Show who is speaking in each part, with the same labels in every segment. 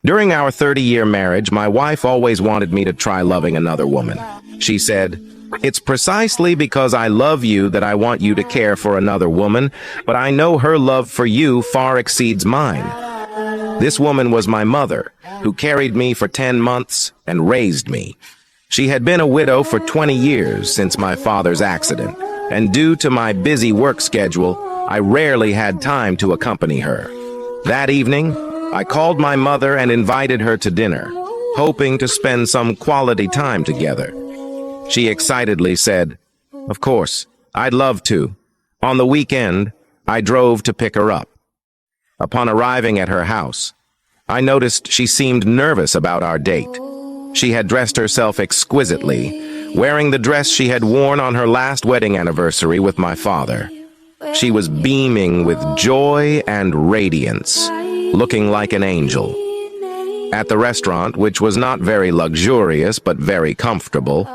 Speaker 1: During our 30-year marriage, my wife always wanted me to try loving another woman. She said, "It's precisely because I love you that I want you to care for another woman, but I know her love for you far exceeds mine." This woman was my mother, who carried me for 10 months and raised me. She had been a widow for 20 years since my father's accident, and due to my busy work schedule, I rarely had time to accompany her. That evening, I called my mother and invited her to dinner, hoping to spend some quality time together. She excitedly said, "Of course, I'd love to." On the weekend, I drove to pick her up. Upon arriving at her house, I noticed she seemed nervous about our date. She had dressed herself exquisitely, wearing the dress she had worn on her last wedding anniversary with my father. She was beaming with joy and radiance, looking like an angel. At the restaurant, which was not very luxurious but very comfortable,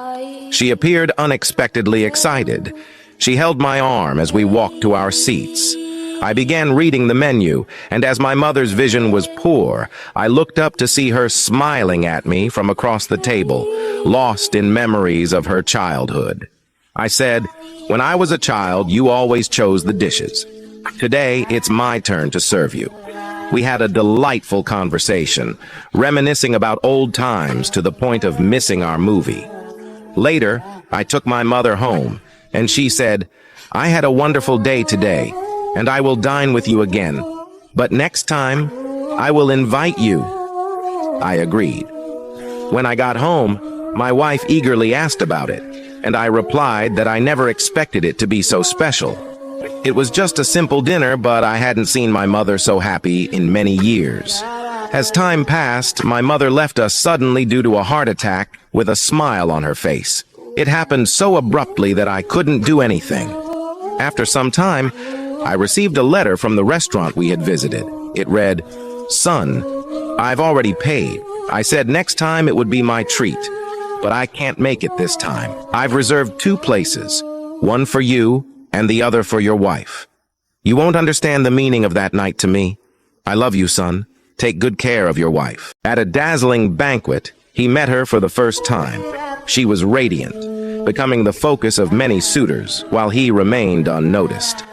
Speaker 1: she appeared unexpectedly excited. She held my arm as we walked to our seats. I began reading the menu, and as my mother's vision was poor, I looked up to see her smiling at me from across the table, lost in memories of her childhood. I said, "When I was a child, you always chose the dishes. Today, it's my turn to serve you." We had a delightful conversation, reminiscing about old times to the point of missing our movie. Later, I took my mother home, and she said, "I had a wonderful day today, and I will dine with you again. But next time, I will invite you." I agreed. When I got home, my wife eagerly asked about it, and I replied that I never expected it to be so special. It was just a simple dinner, but I hadn't seen my mother so happy in many years. As time passed, my mother left us suddenly due to a heart attack with a smile on her face. It happened so abruptly that I couldn't do anything. After some time, I received a letter from the restaurant we had visited. It read, "Son, I've already paid. I said next time it would be my treat, but I can't make it this time. I've reserved 2 places, one for you and the other for your wife. You won't understand the meaning of that night to me. I love you, son. Take good care of your wife." At a dazzling banquet, he met her for the first time. She was radiant, becoming the focus of many suitors, while he remained unnoticed.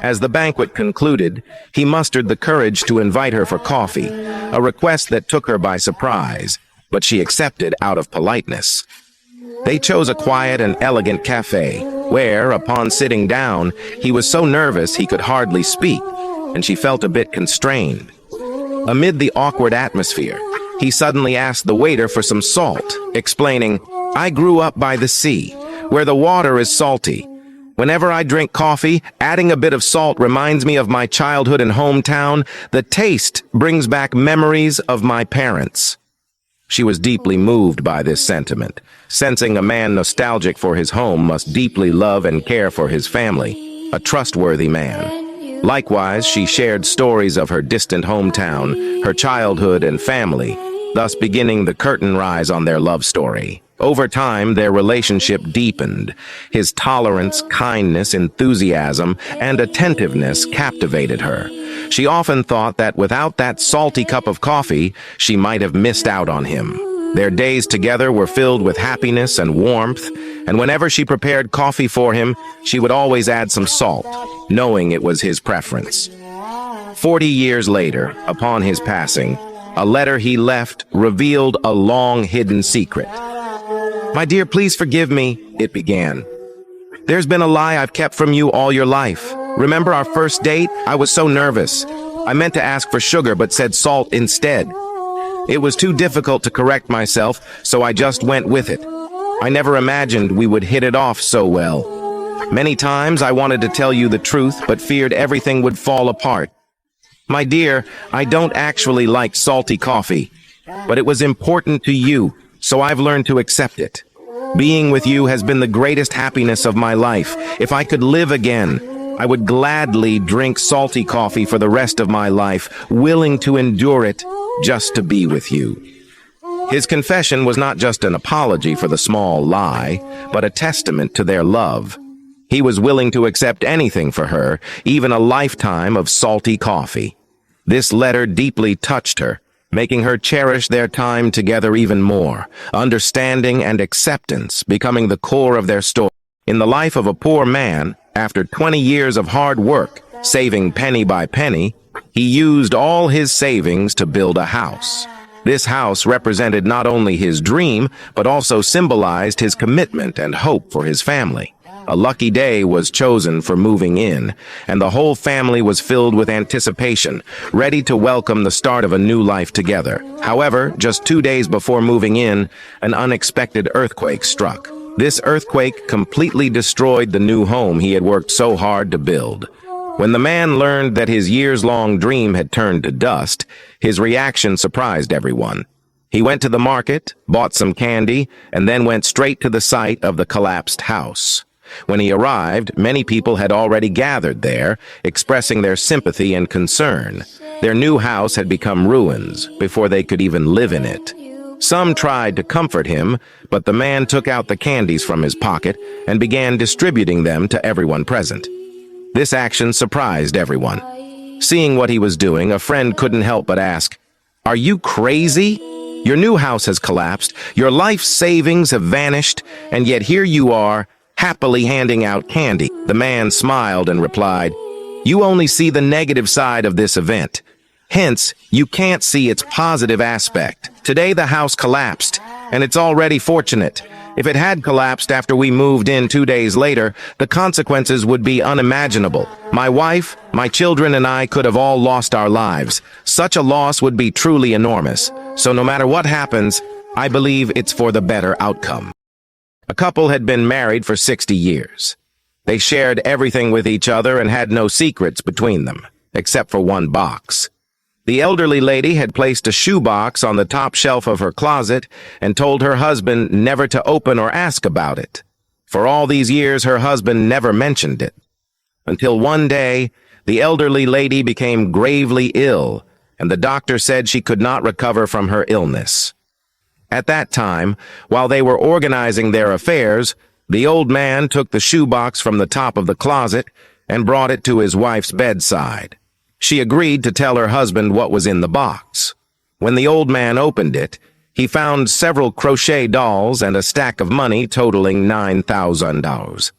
Speaker 1: As the banquet concluded, he mustered the courage to invite her for coffee, a request that took her by surprise, but she accepted out of politeness. They chose a quiet and elegant cafe, where, upon sitting down, he was so nervous he could hardly speak, and she felt a bit constrained. Amid the awkward atmosphere, he suddenly asked the waiter for some salt, explaining, "I grew up by the sea, where the water is salty. Whenever I drink coffee, adding a bit of salt reminds me of my childhood and hometown. The taste brings back memories of my parents." She was deeply moved by this sentiment, sensing a man nostalgic for his home must deeply love and care for his family, a trustworthy man. Likewise, she shared stories of her distant hometown, her childhood and family, thus beginning the curtain rise on their love story. Over time, their relationship deepened. His tolerance, kindness, enthusiasm, and attentiveness captivated her. She often thought that without that salty cup of coffee, she might have missed out on him. Their days together were filled with happiness and warmth, and whenever she prepared coffee for him, she would always add some salt, knowing it was his preference. 40 years later, upon his passing, a letter he left revealed a long-hidden secret. "My dear, please forgive me," it began. "There's been a lie I've kept from you all your life. Remember our first date? I was so nervous. I meant to ask for sugar but said salt instead. It was too difficult to correct myself, so I just went with it. I never imagined we would hit it off so well. Many times I wanted to tell you the truth but feared everything would fall apart. My dear, I don't actually like salty coffee, but it was important to you, so I've learned to accept it. Being with you has been the greatest happiness of my life. If I could live again, I would gladly drink salty coffee for the rest of my life, willing to endure it just to be with you." His confession was not just an apology for the small lie, but a testament to their love. He was willing to accept anything for her, even a lifetime of salty coffee. This letter deeply touched her, making her cherish their time together even more, understanding and acceptance becoming the core of their story. In the life of a poor man, after 20 years of hard work, saving penny by penny, he used all his savings to build a house. This house represented not only his dream, but also symbolized his commitment and hope for his family. A lucky day was chosen for moving in, and the whole family was filled with anticipation, ready to welcome the start of a new life together. However, just 2 days before moving in, an unexpected earthquake struck. This earthquake completely destroyed the new home he had worked so hard to build. When the man learned that his years-long dream had turned to dust, his reaction surprised everyone. He went to the market, bought some candy, and then went straight to the site of the collapsed house. When he arrived, many people had already gathered there, expressing their sympathy and concern. Their new house had become ruins before they could even live in it. Some tried to comfort him, but the man took out the candies from his pocket and began distributing them to everyone present. This action surprised everyone. Seeing what he was doing, a friend couldn't help but ask, "Are you crazy? Your new house has collapsed, your life savings have vanished, and yet here you are, happily handing out candy." The man smiled and replied, "You only see the negative side of this event. Hence, you can't see its positive aspect. Today the house collapsed, and it's already fortunate. If it had collapsed after we moved in 2 days later, the consequences would be unimaginable. My wife, my children, and I could have all lost our lives. Such a loss would be truly enormous. So no matter what happens, I believe it's for the better outcome." A couple had been married for 60 years. They shared everything with each other and had no secrets between them, except for one box. The elderly lady had placed a shoebox on the top shelf of her closet and told her husband never to open or ask about it. For all these years, her husband never mentioned it. Until one day, the elderly lady became gravely ill, and the doctor said she could not recover from her illness. At that time, while they were organizing their affairs, the old man took the shoebox from the top of the closet and brought it to his wife's bedside. She agreed to tell her husband what was in the box. When the old man opened it, he found several crochet dolls and a stack of money totaling $9,000.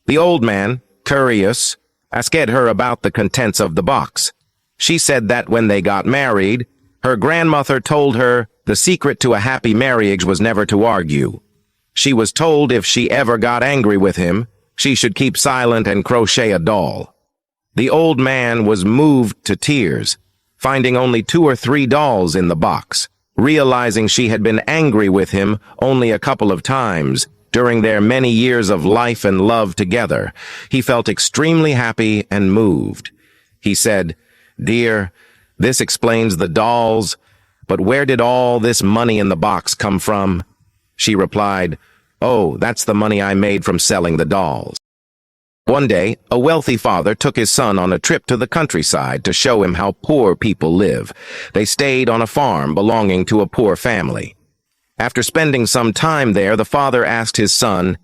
Speaker 1: The old man, curious, asked her about the contents of the box. She said that when they got married, her grandmother told her the secret to a happy marriage was never to argue. She was told if she ever got angry with him, she should keep silent and crochet a doll. The old man was moved to tears, finding only 2 or 3 dolls in the box. Realizing she had been angry with him only a couple of times during their many years of life and love together, he felt extremely happy and moved. He said, "Dear, this explains the dolls, but where did all this money in the box come from?" She replied, "Oh, that's the money I made from selling the dolls." One day, a wealthy father took his son on a trip to the countryside to show him how poor people live. They stayed on a farm belonging to a poor family. After spending some time there, the father asked his son,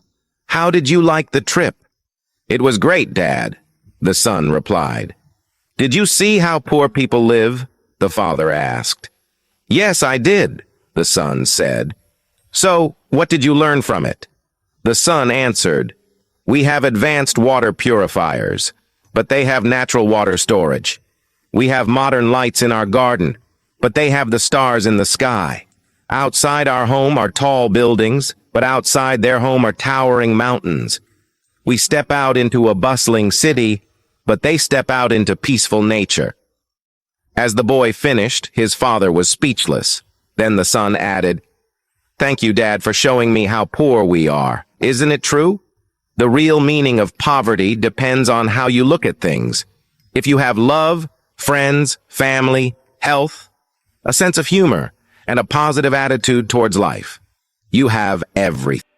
Speaker 1: "How did you like the trip?" "It was great, Dad," the son replied. "Did you see how poor people live?" the father asked. "Yes, I did," the son said. "So, what did you learn from it?" The son answered, "We have advanced water purifiers, but they have natural water storage. We have modern lights in our garden, but they have the stars in the sky. Outside our home are tall buildings, but outside their home are towering mountains. We step out into a bustling city, but they step out into peaceful nature." As the boy finished, his father was speechless. Then the son added, "Thank you, Dad, for showing me how poor we are. Isn't it true? The real meaning of poverty depends on how you look at things. If you have love, friends, family, health, a sense of humor, and a positive attitude towards life, you have everything."